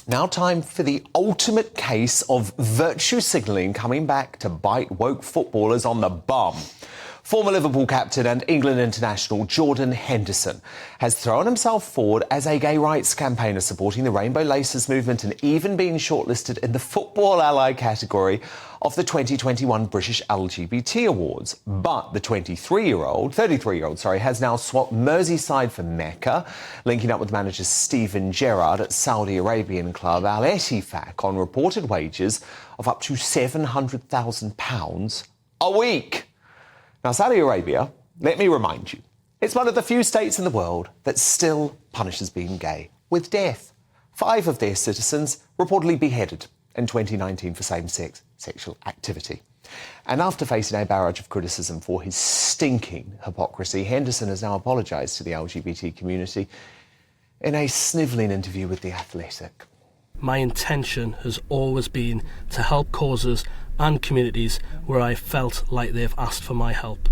Now time for the ultimate case of virtue signalling coming back to bite woke footballers on the bum. Former Liverpool captain and England international Jordan Henderson has thrown himself forward as a gay rights campaigner supporting the Rainbow Laces movement and even being shortlisted in the Football Ally category of the 2021 British LGBT Awards. But the 33-year-old, has now swapped Merseyside for Mecca, linking up with manager Steven Gerrard at Saudi Arabian club Al-Ettifaq on reported wages of up to £700,000 a week. Now, Saudi Arabia, let me remind you, it's one of the few states in the world that still punishes being gay with death. 5 of their citizens reportedly beheaded in 2019 for same-sex sexual activity. And after facing a barrage of criticism for his stinking hypocrisy, Henderson has now apologised to the LGBT community in a snivelling interview with The Athletic. My intention has always been to help causes and communities where I felt like they've asked for my help.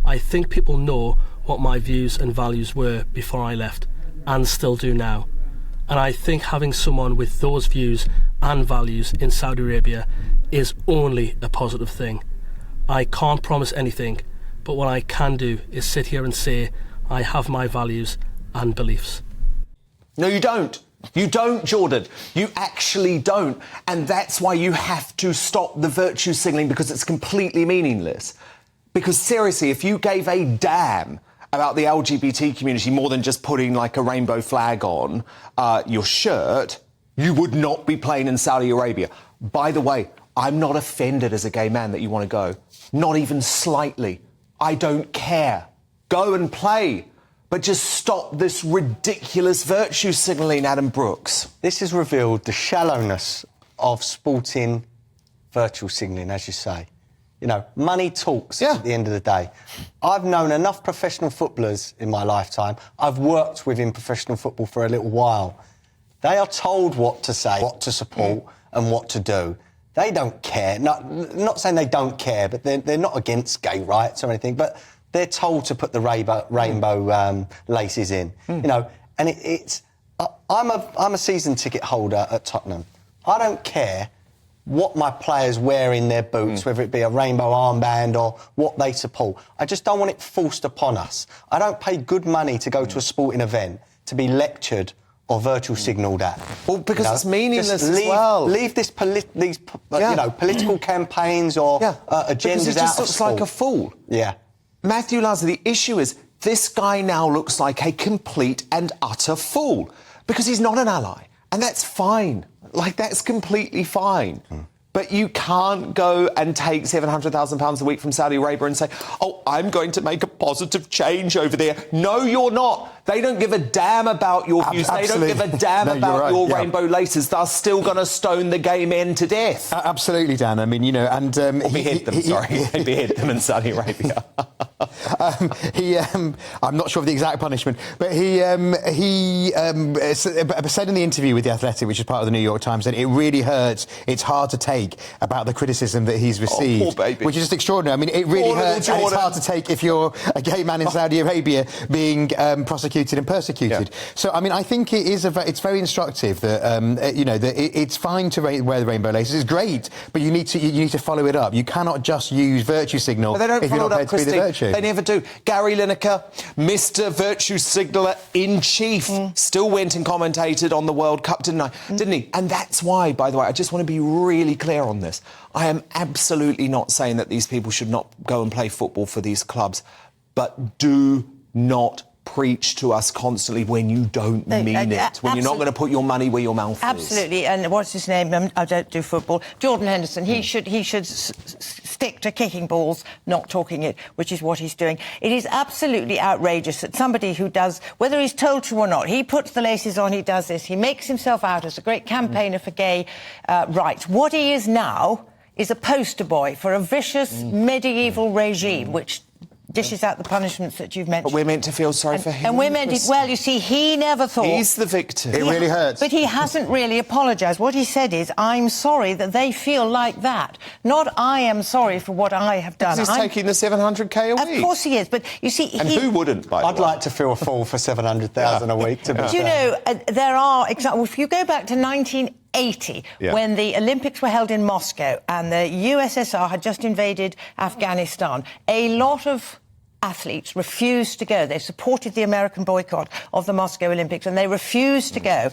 I think people know what my views and values were before I left, and still do now. And I think having someone with those views and values in Saudi Arabia is only a positive thing. I can't promise anything, but what I can do is sit here and say I have my values and beliefs. No, you don't. You don't, Jordan. You actually don't. And that's why you have to stop the virtue signalling, because it's completely meaningless. Because seriously, if you gave a damn about the LGBT community more than just putting like a rainbow flag on your shirt, you would not be playing in Saudi Arabia. By the way, I'm not offended as a gay man that you want to go. Not even slightly. I don't care. Go and play. But just stop this ridiculous virtue signalling, Adam Brooks. This has revealed the shallowness of sporting virtue signalling, as you say. You know, money talks at the end of the day. I've known enough professional footballers in my lifetime. I've worked within professional football for a little while. They are told what to say, what to support and what to do. They don't care. Not saying they don't care, but they're not against gay rights or anything, but they're told to put the rainbow laces in, you know, and I'm a season ticket holder at Tottenham. I don't care what my players wear in their boots, whether it be a rainbow armband or what they support. I just don't want it forced upon us. I don't pay good money to go to a sporting event to be lectured or virtual signalled at. Well, because it's meaningless as well. Leave these political campaigns or agendas because it just looks like a fool. Yeah. Mathew Laza, the issue is this guy now looks like a complete and utter fool because he's not an ally. And that's fine. Like, that's completely fine. But you can't go and take £700,000 a week from Saudi Arabia and say, oh, I'm going to make a positive change over there. No, you're not. They don't give a damn about your views. Absolutely. They don't give a damn about your rainbow laces. They're still going to stone the gay men to death. Absolutely, Dan. I mean, you know, and... or behead them, They behead them in Saudi Arabia. I'm not sure of the exact punishment, but he said in the interview with The Athletic, which is part of the New York Times, that it really hurts, it's hard to take about the criticism that he's received, poor baby. Which is just extraordinary. I mean, it really hurts, and it's hard to take if you're a gay man in Saudi Arabia being prosecuted and persecuted. Yeah. So, I mean, I think it's very instructive that you know, that it's fine to wear the rainbow laces. It's great, but you need to follow it up. You cannot just use virtue signal if you're not prepared to be the virtue. They never do. Gary Lineker, Mr. Virtue Signaller in chief, still went and commentated on the World Cup, didn't he? And that's why, by the way, I just want to be really clear on this. I am absolutely not saying that these people should not go and play football for these clubs, but do not preach to us constantly when you don't mean it, when you're not going to put your money where your mouth is. Absolutely. And what's his name? I don't do football. Jordan Henderson. He should stick to kicking balls, not talking it, which is what he's doing. It is absolutely outrageous that somebody who does, whether he's told to or not, he puts the laces on, he does this, he makes himself out as a great campaigner for gay rights. What he is now is a poster boy for a vicious medieval regime, which dishes out the punishments that you've mentioned. But we're meant to feel sorry for him. And we're meant to... Well, you see, he never thought... He's the victim. It really hurts. But he hasn't really apologised. What he said is, I'm sorry that they feel like that. Not, I am sorry for what I have done. Because he's taking the 700k a week. Of course he is, but you see... And who wouldn't, by the way? I'd like to feel a fool for 700,000 a week, to be Do you know, there are examples... If you go back to 1980, when the Olympics were held in Moscow and the USSR had just invaded Afghanistan, a lot of athletes refused to go. They supported the American boycott of the Moscow Olympics and they refused to go.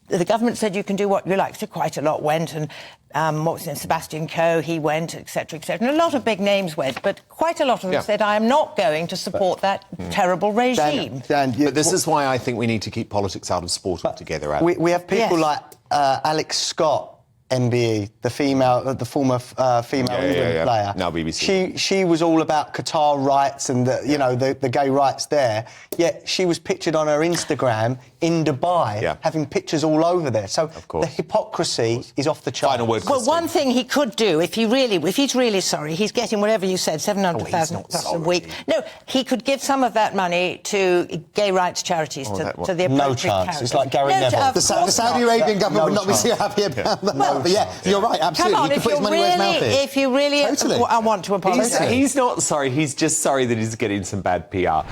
The government said you can do what you like, so quite a lot went, and what was his name, Sebastian Coe, he went, etc., etc. And a lot of big names went, but quite a lot of them said, I am not going to support that terrible regime. Dan, but this is why I think we need to keep politics out of sport altogether. We have people like Alex Scott, MBE, the former female England player. Now BBC. She was all about Qatar rights and the gay rights there. Yet she was pictured on her Instagram in Dubai, having pictures all over there. So the hypocrisy is off the chart. Final word. Well, one thing he could do, if he's really sorry, he's getting whatever you said, 700,000 plus a week. No, he could give some of that money to gay rights charities, to the appropriate No chance. charity. It's like Gary Neville. The Saudi Arabian government would not be too happy about that. Well, but yeah, you're right, absolutely. Come on, he could put his money where his mouth is. if you really Totally. want to apologise. He's not sorry, he's just sorry that he's getting some bad PR.